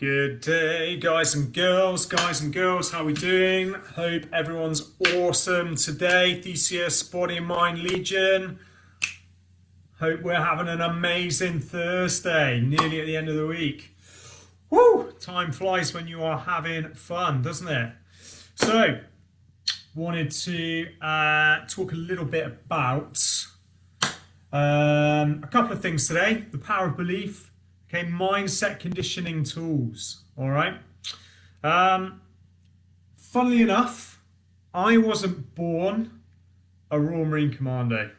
Good day, guys and girls. How we doing? Hope everyone's awesome today. Theseus, Body and Mind Legion. Hope we're having an amazing Thursday, nearly at the end of the week. Woo! Time flies when you are having fun, doesn't it? So, wanted to talk a little bit about a couple of things today. The power of belief. Okay, mindset conditioning tools. All right. Funnily enough, I wasn't born a Royal Marine Commando.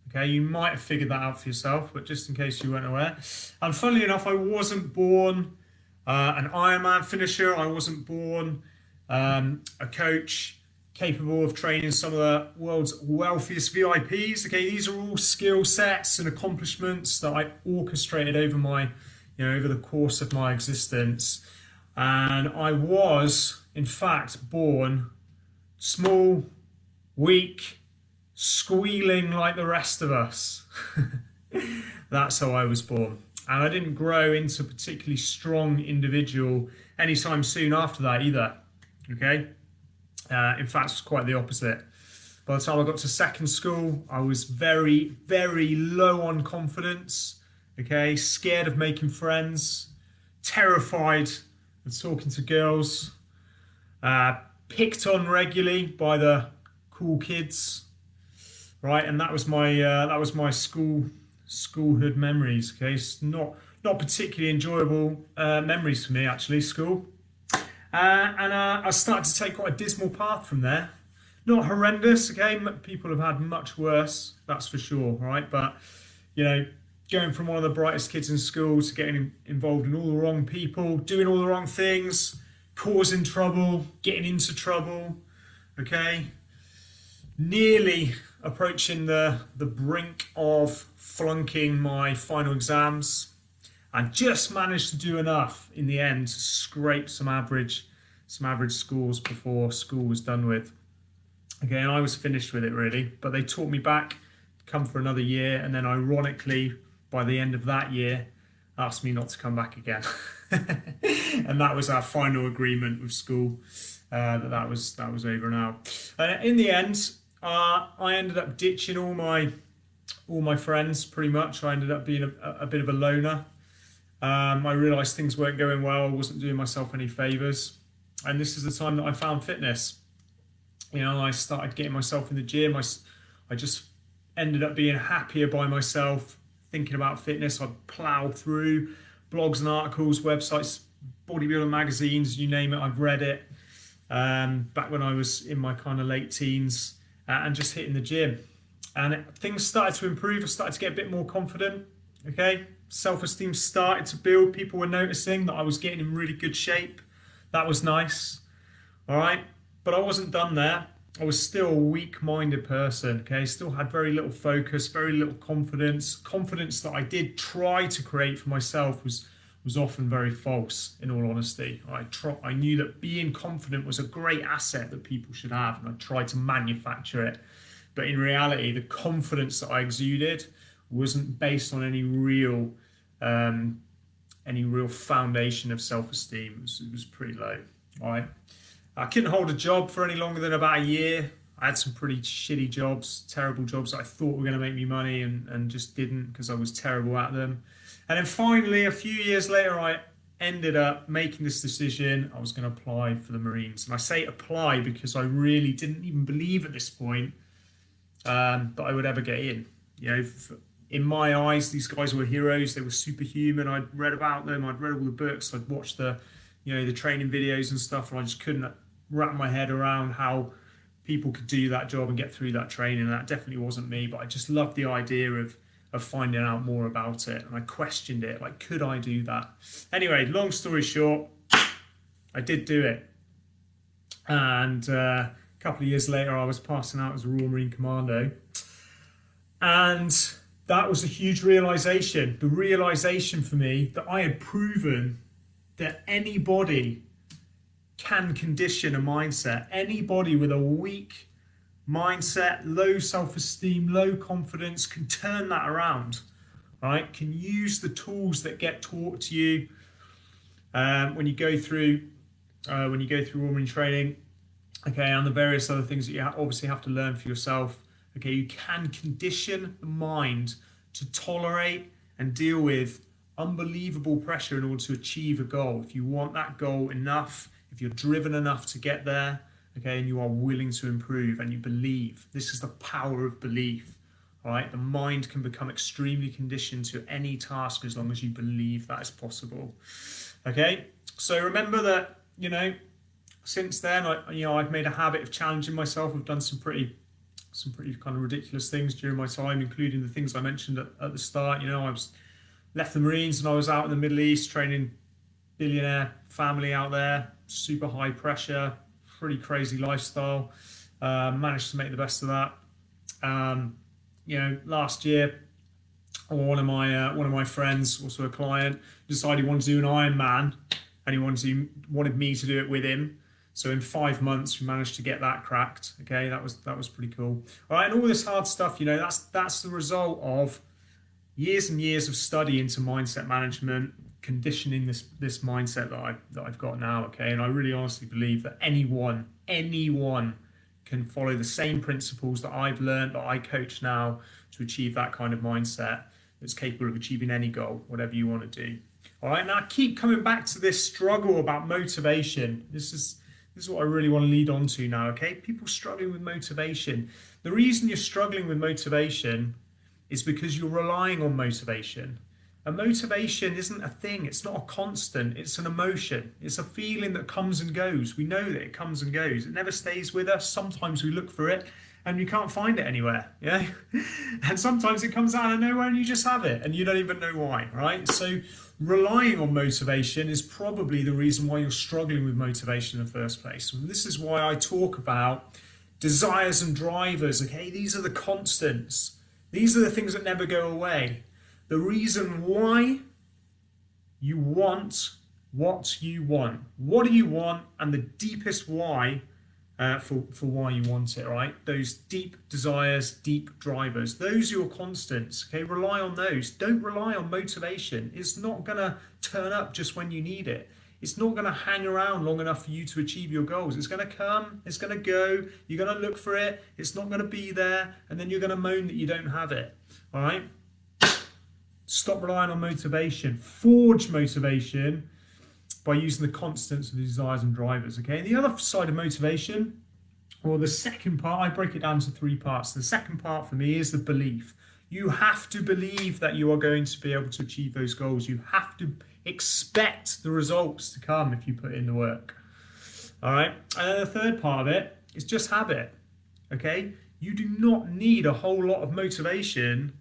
Okay, you might have figured that out for yourself, but just in case you weren't aware. And funnily enough, I wasn't born an Ironman finisher. I wasn't born a coach capable of training some of the world's wealthiest VIPs. Okay, these are all skill sets and accomplishments that I orchestrated over the course of my existence. And I was, in fact, born small, weak, squealing like the rest of us. That's how I was born. And I didn't grow into a particularly strong individual anytime soon after that either. Okay? In fact, it's quite the opposite. By the time I got to second school, I was very, very low on confidence. Okay, scared of making friends, terrified of talking to girls, picked on regularly by the cool kids, right? And that was my schoolhood memories. Okay, it's not particularly enjoyable memories for me actually. School, and I started to take quite a dismal path from there. Not horrendous. Okay, people have had much worse, that's for sure. Right, but going from one of the brightest kids in school to getting involved in all the wrong people, doing all the wrong things, causing trouble, getting into trouble, okay? Nearly approaching the brink of flunking my final exams, and just managed to do enough in the end to scrape some average scores before school was done with. Okay, and I was finished with it really, but they taught me back, come for another year, and then ironically, by the end of that year, asked me not to come back again. And that was our final agreement with school, that was over now. In the end, I ended up ditching all my friends pretty much. I ended up being a bit of a loner. I realised things weren't going well. I wasn't doing myself any favours. And this is the time that I found fitness. I started getting myself in the gym. I just ended up being happier by myself, thinking about fitness. I've ploughed through blogs and articles, websites, bodybuilding magazines, you name it, I've read it. Back when I was in my kind of late teens, and just hitting the gym. And things started to improve. I started to get a bit more confident. Okay, self-esteem started to build. People were noticing that I was getting in really good shape. That was nice. All right, but I wasn't done there. I was still a weak-minded person, okay? Still had very little focus, very little confidence. Confidence that I did try to create for myself was often very false, in all honesty. I knew that being confident was a great asset that people should have, and I tried to manufacture it. But in reality, the confidence that I exuded wasn't based on any real foundation of self-esteem. It was pretty low, all right? I couldn't hold a job for any longer than about a year. I had some pretty shitty jobs, terrible jobs that I thought were going to make me money and just didn't because I was terrible at them. And then finally, a few years later, I ended up making this decision. I was going to apply for the Marines. And I say apply because I really didn't even believe at this point that I would ever get in. In my eyes, these guys were heroes. They were superhuman. I'd read about them. I'd read all the books. I'd watched the training videos and stuff, and I just couldn't wrap my head around how people could do that job and get through that training. And that definitely wasn't me, but I just loved the idea of finding out more about it. And I questioned it, like, could I do that? Anyway, long story short, I did do it. And a couple of years later, I was passing out as a Royal Marine Commando. And that was a huge realization. The realization for me that I had proven that anybody can condition a mindset. Anybody with a weak mindset, low self-esteem, low confidence can turn that around, right? Can use the tools that get taught to you when you go through warm training, okay, and the various other things that you obviously have to learn for yourself. Okay, you can condition the mind to tolerate and deal with unbelievable pressure in order to achieve a goal. If you want that goal enough, if you're driven enough to get there, okay, and you are willing to improve and you believe, this is the power of belief. All right, the mind can become extremely conditioned to any task as long as you believe that is possible. Okay, so remember that, since then, I've made a habit of challenging myself. I've done some pretty kind of ridiculous things during my time, including the things I mentioned at the start. I was left the Marines and I was out in the Middle East training billionaire family out there, super high pressure, pretty crazy lifestyle. Managed to make the best of that. Last year, one of my friends, also a client, decided he wanted to do an Ironman, and he wanted me to do it with him. So in 5 months, we managed to get that cracked. Okay, that was pretty cool. All right, and all this hard stuff, that's the result of years and years of study into mindset management, conditioning this mindset that I've got now. Okay, and I really honestly believe that anyone can follow the same principles that I've learned, that I coach now, to achieve that kind of mindset that's capable of achieving any goal, whatever you want to do. All right, now I keep coming back to this struggle about motivation. This is what I really want to lead on to now, okay? People struggling with motivation. The reason you're struggling with motivation is because you're relying on motivation. And motivation isn't a thing. It's not a constant. It's an emotion. It's a feeling that comes and goes. We know that it comes and goes. It never stays with us. Sometimes we look for it and you can't find it anywhere, yeah? And sometimes it comes out of nowhere and you just have it and you don't even know why, right? So relying on motivation is probably the reason why you're struggling with motivation in the first place. And this is why I talk about desires and drivers, okay? These are the constants. These are the things that never go away. The reason why you want what you want. What do you want? And the deepest why for why you want it, right? Those deep desires, deep drivers, those are your constants, okay? Rely on those. Don't rely on motivation. It's not going to turn up just when you need it. It's not going to hang around long enough for you to achieve your goals. It's going to come, it's going to go, you're going to look for it, it's not going to be there, and then you're going to moan that you don't have it, all right? Stop relying on motivation. Forge motivation by using the constants of the desires and drivers, okay? And the other side of motivation, or the second part, I break it down to 3 parts. The second part for me is the belief. You have to believe that you are going to be able to achieve those goals. You have to expect the results to come if you put in the work, all right? And then the third part of it is just habit, okay? You do not need a whole lot of motivation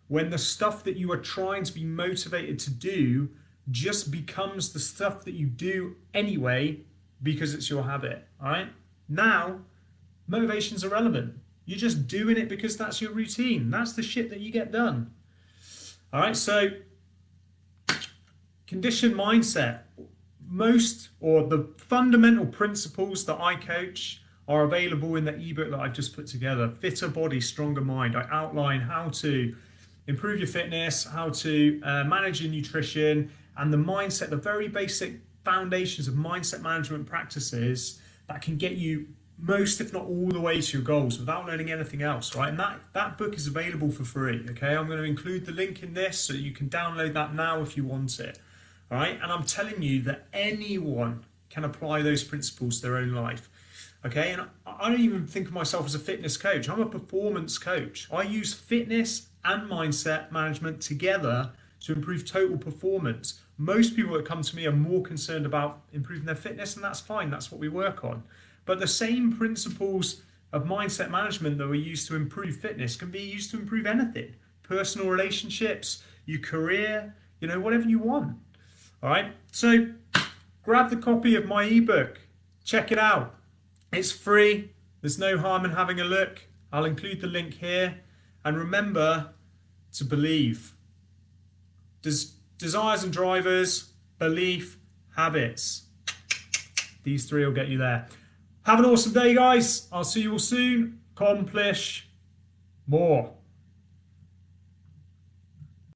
when the stuff that you are trying to be motivated to do just becomes the stuff that you do anyway because it's your habit, all right? Now, motivation's irrelevant. You're just doing it because that's your routine. That's the shit that you get done. All right, so conditioned mindset. The fundamental principles that I coach are available in the ebook that I've just put together, Fitter Body, Stronger Mind. I outline how to improve your fitness, how to manage your nutrition, and the mindset, the very basic foundations of mindset management practices that can get you most, if not all the way to your goals without learning anything else, right? And that book is available for free, okay? I'm going to include the link in this so you can download that now if you want it, all right? And I'm telling you that anyone can apply those principles to their own life, okay? And I don't even think of myself as a fitness coach. I'm a performance coach. I use fitness and mindset management together to improve total performance. Most people that come to me are more concerned about improving their fitness, and that's fine. That's what we work on. But the same principles of mindset management that we use to improve fitness can be used to improve anything. Personal relationships, your career, whatever you want. All right? So grab the copy of my ebook. Check it out. It's free. There's no harm in having a look. I'll include the link here. And remember to believe. Desires and drivers, belief, habits. These 3 will get you there. Have an awesome day, guys. I'll see you all soon. Accomplish more.